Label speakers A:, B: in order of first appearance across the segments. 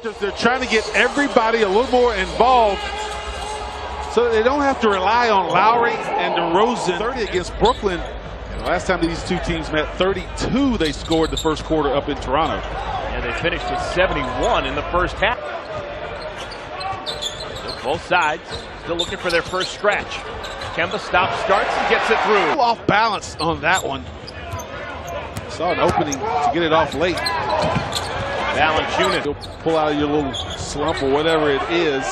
A: They're trying to get everybody a little more involved so they don't have to rely on Lowry and DeRozan. 30 against Brooklyn. And the last time these two teams met, 32 they scored the first quarter up in Toronto.
B: And they finished at 71 in the first half. So both sides still looking for their first scratch. Kemba stops, starts, and gets it through.
A: Off balance on that one. Saw an opening to get it off late.
B: Valanciunas.
A: You'll pull out of your little slump or whatever it is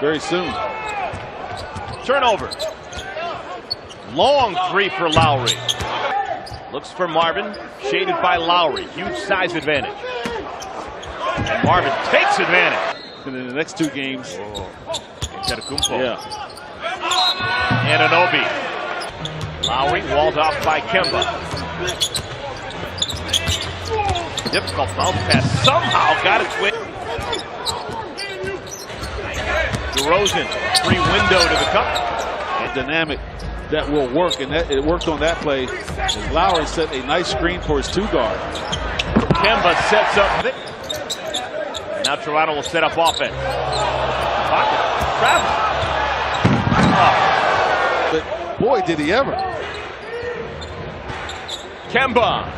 A: very soon.
B: Turnover. Long three for Lowry. Looks for Marvin, shaded by Lowry. Huge size advantage. And Marvin takes advantage.
A: And in the next two games.
B: Antetokounmpo.
A: Yeah.
B: Anunoby. Lowry walled off by Kemba. Difficult bounce pass. Somehow got it quick. DeRozan, free window to the cup.
A: A dynamic that will work, and that it worked on that play. As Lowry set a nice screen for his two guard.
B: Kemba sets up. Now Toronto will set up offense. Pocket. Travel. Oh.
A: But boy, did he ever.
B: Kemba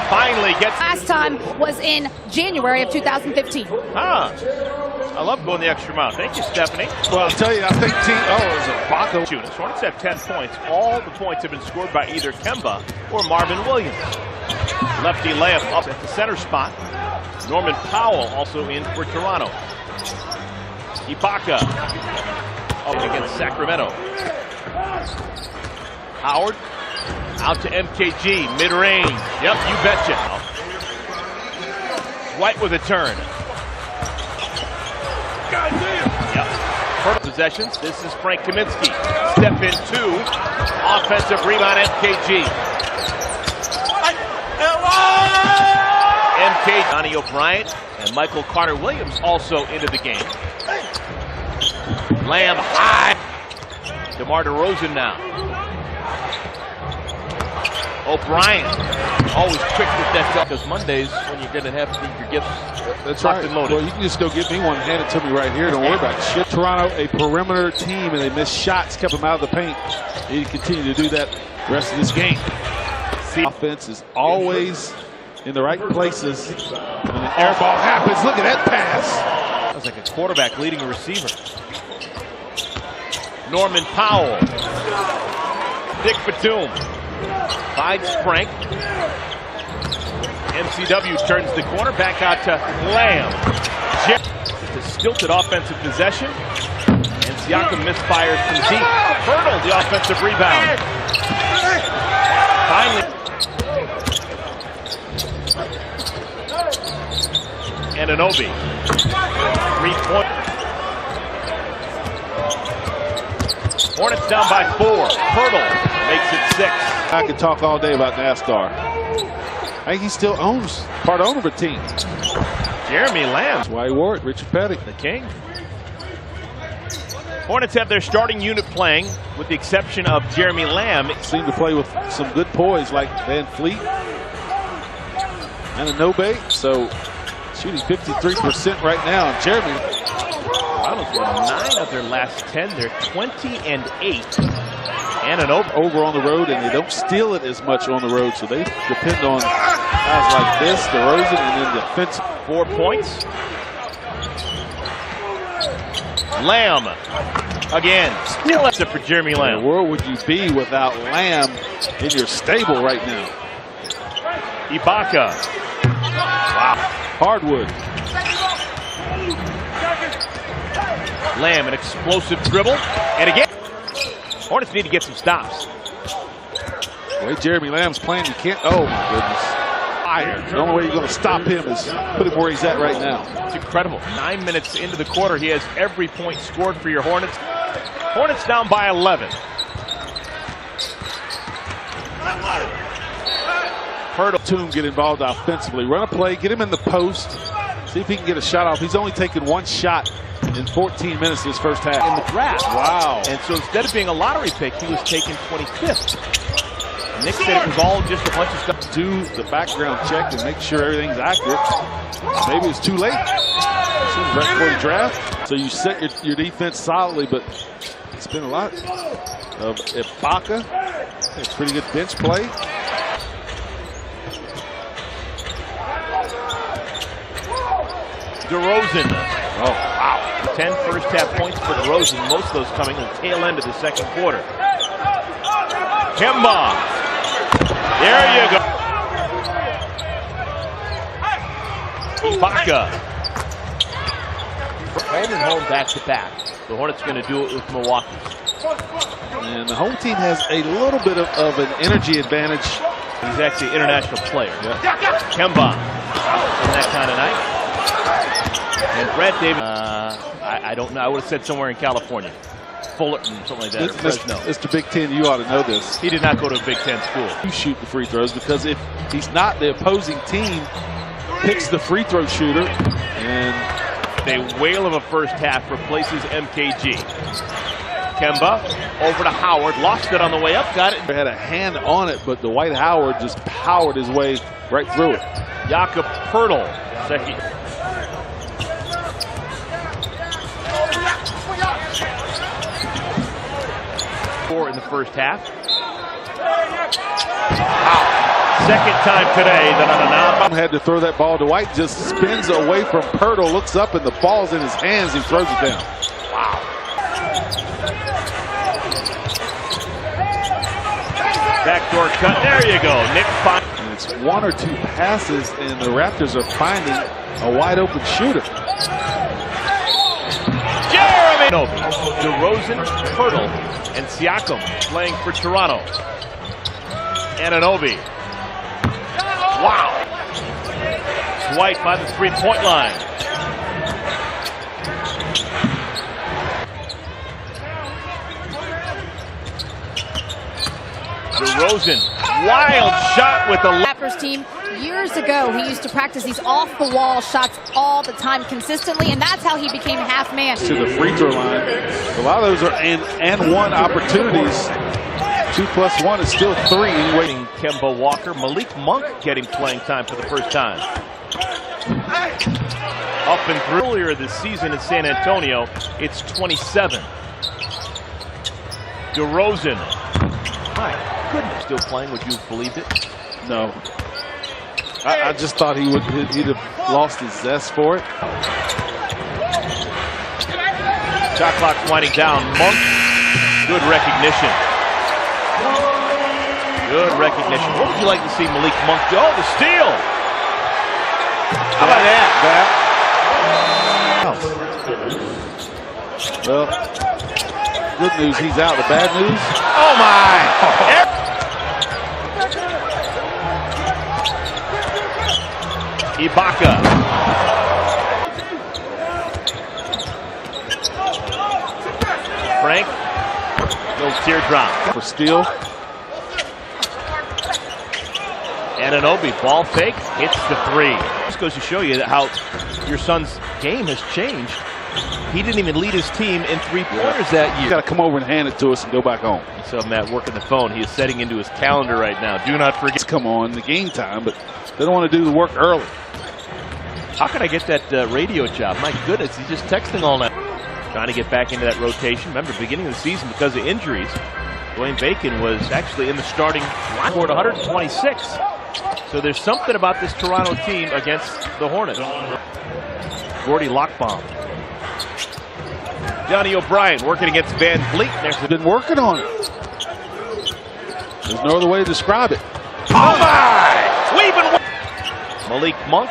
B: finally gets.
C: Last time was in January of 2015.
B: I love going the extra mile. Thank you, Stephanie.
A: Well, I'll tell you, I think it was a Baco.
B: Shooters. Hornets have 10 points. All the points have been scored by either Kemba or Marvin Williams. Lefty layup up at the center spot. Norman Powell also in for Toronto. Ibaka against Sacramento. Howard out to MKG, mid-range. Yep, you betcha. White with a turn. Yep. Possessions. This is Frank Kaminsky. Step in two. Offensive rebound, MKG. MK, Donnie O'Brien, and Michael Carter-Williams also into the game. Lamb high. DeMar DeRozan now. O'Brien, always quick with that. Because Mondays, when you're going to have your gifts.
A: That's right. Well, you can just go get me one, hand it to me right here. Don't worry about it. Shit. Toronto, a perimeter team, and they missed shots, kept them out of the paint. They need to continue to do that the rest of this game. Offense is always in the right places. When an air ball happens, look at that pass.
B: That was like a quarterback leading a receiver. Norman Powell. Dick Batum. Finds Frank. MCW turns the corner back out to Lamb. Just a stilted offensive possession. And Siakam misfires from deep. Hurdle the offensive rebound. Finally. Anunoby. 3-point. Hornets down by 4. Hurdle makes it 6.
A: I could talk all day about NASCAR. I think he still owns, part owner of a team.
B: Jeremy Lamb.
A: That's why he wore it, Richard Petty.
B: The king. Hornets have their starting unit playing, with the exception of Jeremy Lamb.
A: Seemed to play with some good poise like Van Fleet and Anunoby. So shooting 53% right now. And Jeremy.
B: Toronto's won 9 of their last 10. They're 20-8. And an
A: over on the road, and they don't steal it as much on the road, so they depend on guys like this, DeRozan, and then defense.
B: 4 points. Lamb again. Still except for Jeremy Lamb.
A: Where would you be without Lamb in your stable right now?
B: Ibaka. Wow.
A: Hardwood.
B: Lamb, an explosive dribble, and again. Hornets need to get some stops.
A: The way Jeremy Lamb's playing, you can't. Oh my goodness. Fire. The only way you're going to stop him is put him where he's at right now.
B: It's incredible. 9 minutes into the quarter, he has every point scored for your Hornets. Hornets down by 11.
A: Hurdle. Toom get involved offensively. Run a play, get him in the post. See if he can get a shot off. He's only taken one shot in 14 minutes this first half.
B: In the draft.
A: Wow.
B: And so instead of being a lottery pick, he was taken 25th. Nick said it was all just a bunch of stuff.
A: Do the background check and make sure everything's accurate. Maybe it's too late. Seems right before the draft. So you set your defense solidly, but it's been a lot of Ibaka. It's pretty good bench play.
B: DeRozan.
A: Oh, wow.
B: 10 first half points for DeRozan, most of those coming in the tail end of the second quarter. Kemba. There you go. Ibaka. Home and home back to back. The Hornets going to do it with Milwaukee.
A: And the home team has a little bit of an energy advantage.
B: He's actually an international player. Yeah. Kemba. In that kind of night. And Brad Davis. I don't know. I would have said somewhere in California. Fullerton, something like that. Or Fresno.
A: Mr. Big Ten, you ought to know this.
B: He did not go to a Big Ten school.
A: You shoot the free throws because if he's not, the opposing team picks the free throw shooter. And
B: a whale of a first half replaces MKG. Kemba over to Howard, lost it on the way up, got it.
A: He had a hand on it, but Dwight Howard just powered his way right through it.
B: Jakob Poeltl, second. In the first half. Second time today.
A: Had to throw that ball. Dwight just spins away from Poeltl, looks up, and the ball's in his hands. He throws it down.
B: Wow. Backdoor cut. There you go. Nick.
A: And it's one or two passes, and the Raptors are finding a wide open shooter.
B: DeRozan, Poeltl, and Siakam playing for Toronto. Anunoby. Wow. Dwight by the three-point line. DeRozan, wild shot with the
C: Raptors team. Years ago, he used to practice these off-the-wall shots all the time consistently, and that's how he became half-man.
A: To the free throw line. A lot of those are and one opportunities. 2 + 1 is still 3.
B: Waiting Kemba Walker. Malik Monk getting playing time for the first time. Up and through earlier this season in San Antonio, it's 27. DeRozan. My goodness, still playing. Would you have believed it?
A: No. I just thought he'd have lost his zest for it.
B: Shot clock's winding down. Monk, good recognition. Good recognition. What would you like to see Malik Monk do? Oh, the steal! How about that?
A: Well, good news, he's out. The bad news?
B: Oh, my! Ibaka. Frank. Little teardrop.
A: For steal.
B: Anunoby, ball fake, hits the three. This goes to show you how your son's game has changed. He didn't even lead his team in three-pointers that year.
A: You got to come over and hand it to us and go back home.
B: So Matt working the phone. He is setting into his calendar right now. Do not forget.
A: Come on, the game time, but they don't want to do the work early.
B: How can I get that radio job? My goodness, he's just texting all night. Trying to get back into that rotation. Remember, beginning of the season, because of injuries, Dwayne Bacon was actually in the starting line. Scored 126. So there's something about this Toronto team against the Hornets. Gordy Lockbaum. Johnny O'Brien working against Van Vliet.
A: They've been working on it. There's no other way to describe it.
B: Oh my! We've been Malik Monk.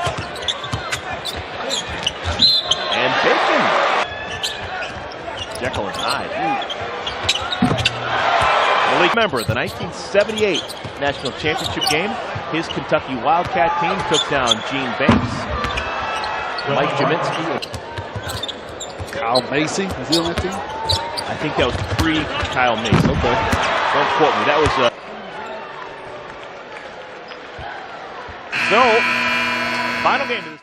B: And Bacon. Jekyll and Hyde. Malik, remember the 1978 National Championship game? His Kentucky Wildcat team took down Gene Banks, Mike Jaminski.
A: Kyle Macy, is he on that team?
B: I think that was pre-Kyle Macy. Okay. Don't quote me. That was so, final game.